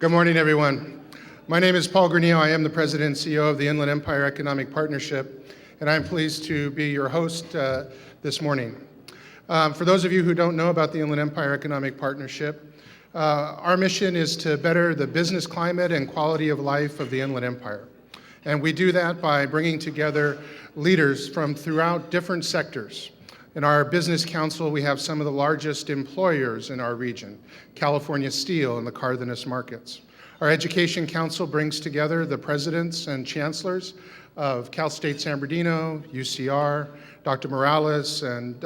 Good morning, everyone. My name is Paul Granillo. I am the President and CEO of the Inland Empire Economic Partnership, and I'm pleased to be your host this morning. For those of you who don't know about the Inland Empire Economic Partnership, our mission is to better the business climate and quality of life of the Inland Empire. And we do that by bringing together leaders from throughout different sectors. In our business council, we have some of the largest employers in our region, California Steel and the Cardenas markets. Our education council brings together the presidents and chancellors of Cal State San Bernardino, UCR, Dr. Morales, and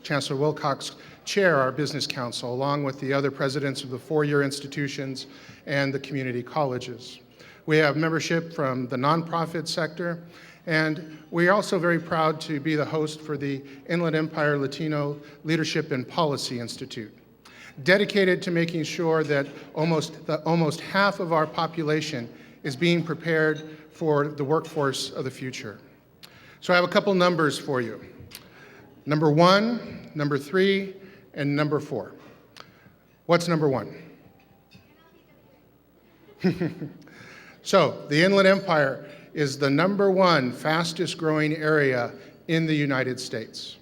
Chancellor Wilcox chair our business council, along with the other presidents of the four-year institutions and the community colleges. We have membership from the nonprofit sector, and we are also very proud to be the host for the Inland Empire Latino Leadership and Policy Institute, dedicated to making sure that almost half of our population is being prepared for the workforce of the future. So I have a couple numbers for you. Number 1, number 3, and number 4. What's number 1? So the Inland Empire is the number 1 fastest growing area in the United States.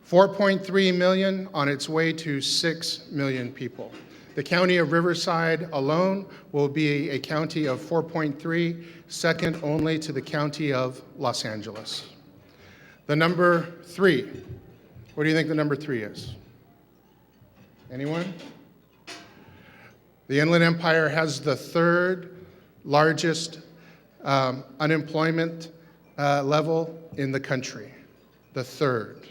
4.3 million on its way to 6 million people. The county of Riverside alone will be a county of 4.3, second only to the county of Los Angeles. The number 3, what do you think the number 3 is? Anyone? The Inland Empire has the 3rd largest unemployment level in the country, the 3rd.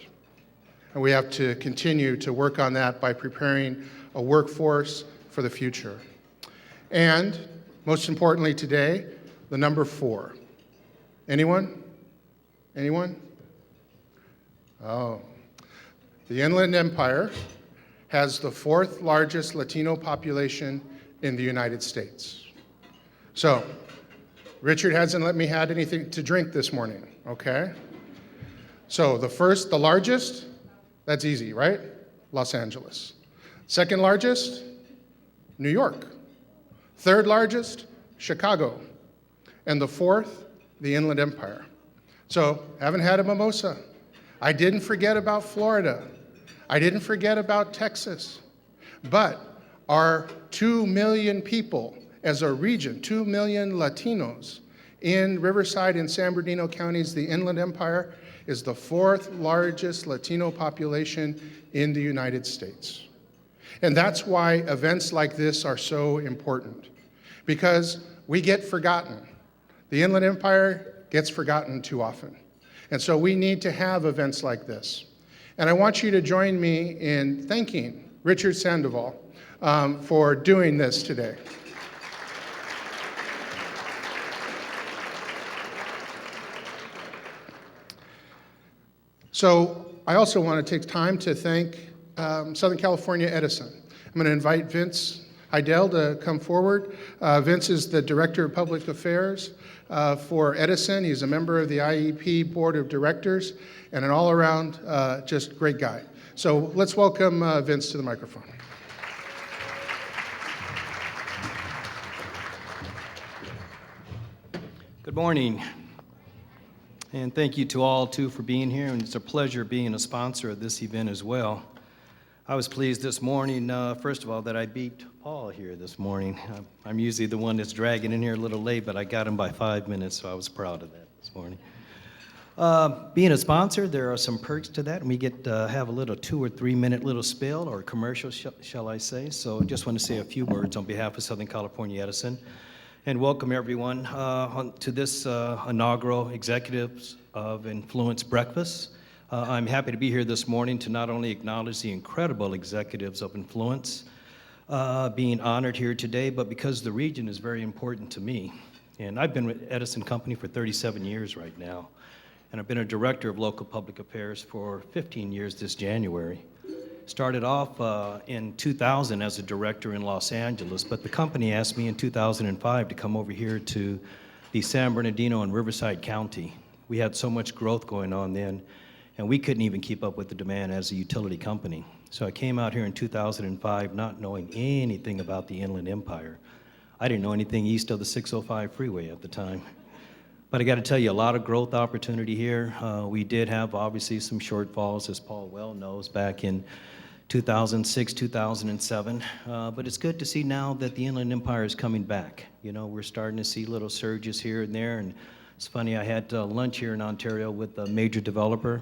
And we have to continue to work on that by preparing a workforce for the future. And most importantly today, the number 4. Anyone? Anyone? Oh. The Inland Empire has the 4th largest Latino population in the United States. So, Richard hasn't let me have anything to drink this morning, okay? So the largest, that's easy, right? Los Angeles. Second largest, New York. 3rd largest, Chicago. And the 4th, the Inland Empire. So, haven't had a mimosa. I didn't forget about Florida. I didn't forget about Texas. But our 2 million people as a region, 2 million Latinos in Riverside and San Bernardino counties, the Inland Empire is the 4th largest Latino population in the United States. And that's why events like this are so important, because we get forgotten. The Inland Empire gets forgotten too often. And so we need to have events like this. And I want you to join me in thanking Richard Sandoval for doing this today. So I also want to take time to thank Southern California Edison. I'm going to invite Vince Heidel to come forward. Vince is the Director of Public Affairs for Edison. He's a member of the IEP Board of Directors and an all-around just great guy. So let's welcome Vince to the microphone. Good morning. And thank you to all, too, for being here. And it's a pleasure being a sponsor of this event as well. I was pleased this morning, first of all, that I beat Paul here this morning. I'm usually the one that's dragging in here a little late, but I got him by 5 minutes, so I was proud of that this morning. Being a sponsor, there are some perks to that, and we get to have a little 2 or 3 minute little spill or commercial, shall I say. So I just want to say a few words on behalf of Southern California Edison. And welcome everyone to this inaugural Executives of Influence Breakfast. I'm happy to be here this morning to not only acknowledge the incredible executives of influence being honored here today, but because the region is very important to me. And I've been with Edison Company for 37 years right now, and I've been a director of local public affairs for 15 years this January. Started off in 2000 as a director in Los Angeles, but the company asked me in 2005 to come over here to the San Bernardino and Riverside County. We had so much growth going on then, and we couldn't even keep up with the demand as a utility company. So I came out here in 2005 not knowing anything about the Inland Empire. I didn't know anything east of the 605 freeway at the time. But I got to tell you, a lot of growth opportunity here. We did have obviously some shortfalls, as Paul well knows, back in 2006, 2007. But it's good to see now that the Inland Empire is coming back. You know, we're starting to see little surges here and there. And it's funny, I had lunch here in Ontario with a major developer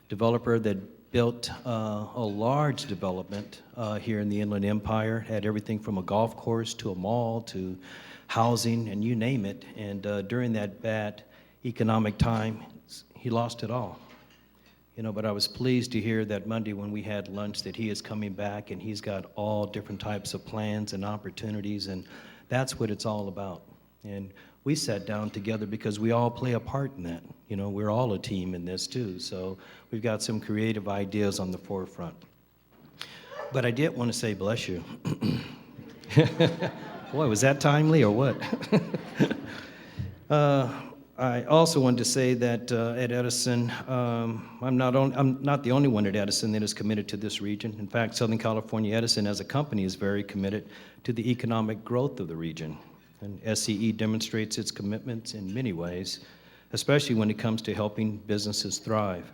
that built a large development here in the Inland Empire. Had everything from a golf course to a mall to housing, and you name it. And during that bad economic time, he lost it all. You know, but I was pleased to hear that Monday when we had lunch that he is coming back and he's got all different types of plans and opportunities, and that's what it's all about. And we sat down together because we all play a part in that. You know, we're all a team in this too, so we've got some creative ideas on the forefront. But I did want to say bless you. Boy, was that timely or what? I also wanted to say that at Edison, I'm not the only one at Edison that is committed to this region. In fact, Southern California Edison as a company is very committed to the economic growth of the region. And SCE demonstrates its commitments in many ways, especially when it comes to helping businesses thrive.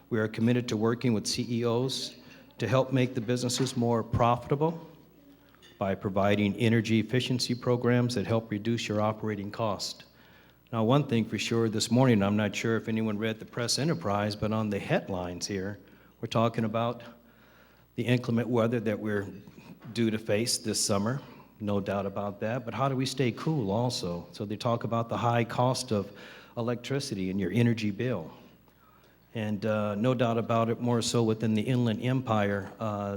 We are committed to working with CEOs to help make the businesses more profitable by providing energy efficiency programs that help reduce your operating cost. Now, one thing for sure, this morning, I'm not sure if anyone read the press enterprise, but on the headlines here, we're talking about the inclement weather that we're due to face this summer. No doubt about that, but how do we stay cool also? So they talk about the high cost of electricity and your energy bill. And no doubt about it, more so within the Inland Empire,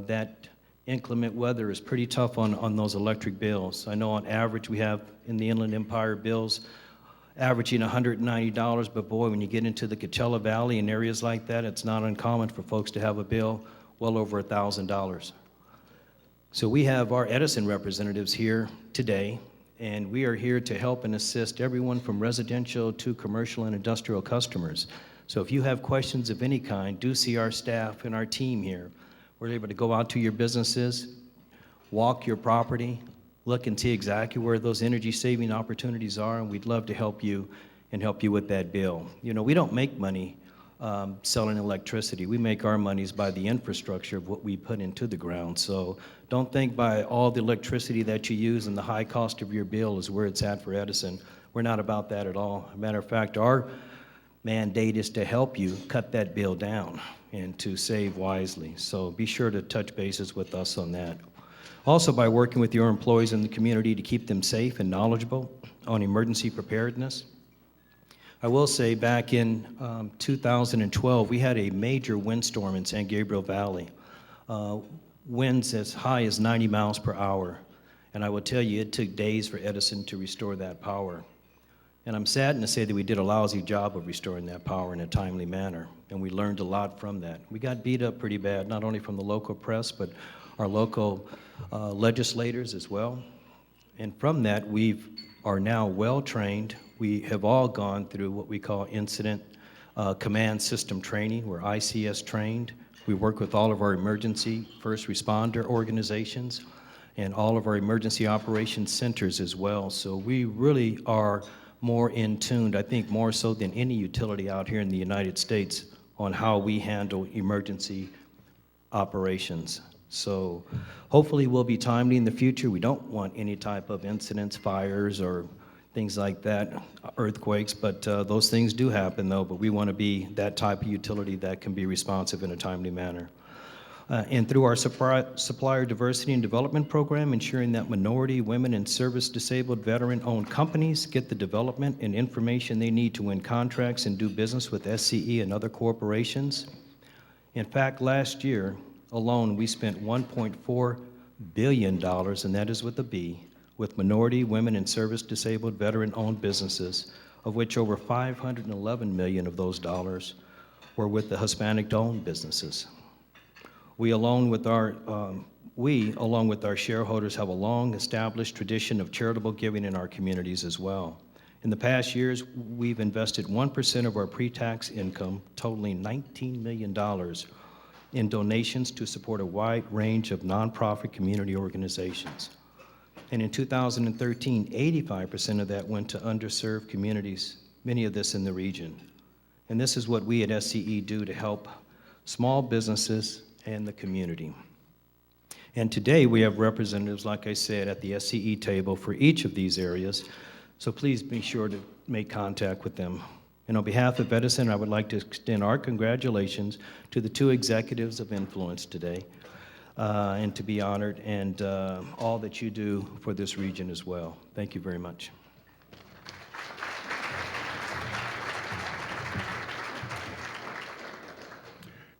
that inclement weather is pretty tough on those electric bills. I know on average we have in the Inland Empire bills averaging $190, but boy, when you get into the Coachella Valley and areas like that, it's not uncommon for folks to have a bill well over $1,000. So we have our Edison representatives here today, and we are here to help and assist everyone from residential to commercial and industrial customers. So if you have questions of any kind, do see our staff and our team here. We're able to go out to your businesses, walk your property, look and see exactly where those energy saving opportunities are, and we'd love to help you and help you with that bill. You know, we don't make money selling electricity. We make our monies by the infrastructure of what we put into the ground. So don't think by all the electricity that you use and the high cost of your bill is where it's at for Edison. We're not about that at all. As a matter of fact, our mandate is to help you cut that bill down and to save wisely. So be sure to touch bases with us on that. Also, by working with your employees in the community to keep them safe and knowledgeable on emergency preparedness. I will say back in 2012, we had a major windstorm in San Gabriel Valley. Winds as high as 90 miles per hour. And I will tell you, it took days for Edison to restore that power. And I'm saddened to say that we did a lousy job of restoring that power in a timely manner, and we learned a lot from that. We got beat up pretty bad, not only from the local press, but our local legislators as well. And from that, we are now well-trained. We have all gone through what we call incident command system training. We're ICS trained. We work with all of our emergency first responder organizations and all of our emergency operations centers as well. So we really are more in tune, I think more so than any utility out here in the United States, on how we handle emergency operations. So hopefully we'll be timely in the future. We don't want any type of incidents, fires, or things like that, earthquakes, but those things do happen though, but we want to be that type of utility that can be responsive in a timely manner. And through our supplier diversity and development program, ensuring that minority, women, and service-disabled veteran-owned companies get the development and information they need to win contracts and do business with SCE and other corporations. In fact, last year alone, we spent $1.4 billion, and that is with a B, with minority, women, and service-disabled veteran-owned businesses, of which over $511 million of those dollars were with the Hispanic-owned businesses. We, along with our shareholders, have a long-established tradition of charitable giving in our communities as well. In the past years, we've invested 1% of our pre-tax income, totaling $19 million, in donations to support a wide range of nonprofit community organizations. And in 2013, 85% of that went to underserved communities, many of this in the region. And this is what we at SCE do to help small businesses and the community. And today we have representatives, like I said, at the SCE table for each of these areas. So please be sure to make contact with them. And on behalf of Edison, I would like to extend our congratulations to the 2 executives of influence today, and to be honored, and all that you do for this region as well. Thank you very much.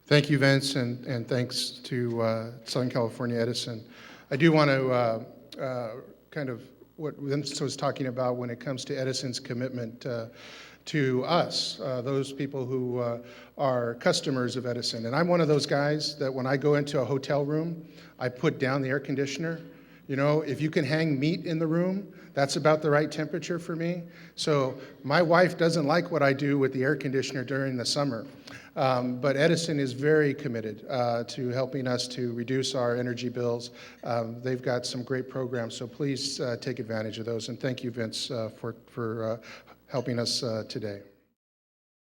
Thank you, Vince, and thanks to Southern California Edison. I do want to kind of what Vince was talking about when it comes to Edison's commitment to us, those people who are customers of Edison. And I'm one of those guys that when I go into a hotel room, I put down the air conditioner. You know, if you can hang meat in the room, that's about the right temperature for me. So my wife doesn't like what I do with the air conditioner during the summer. But Edison is very committed to helping us to reduce our energy bills. They've got some great programs, so please take advantage of those. And thank you, Vince, for helping us today.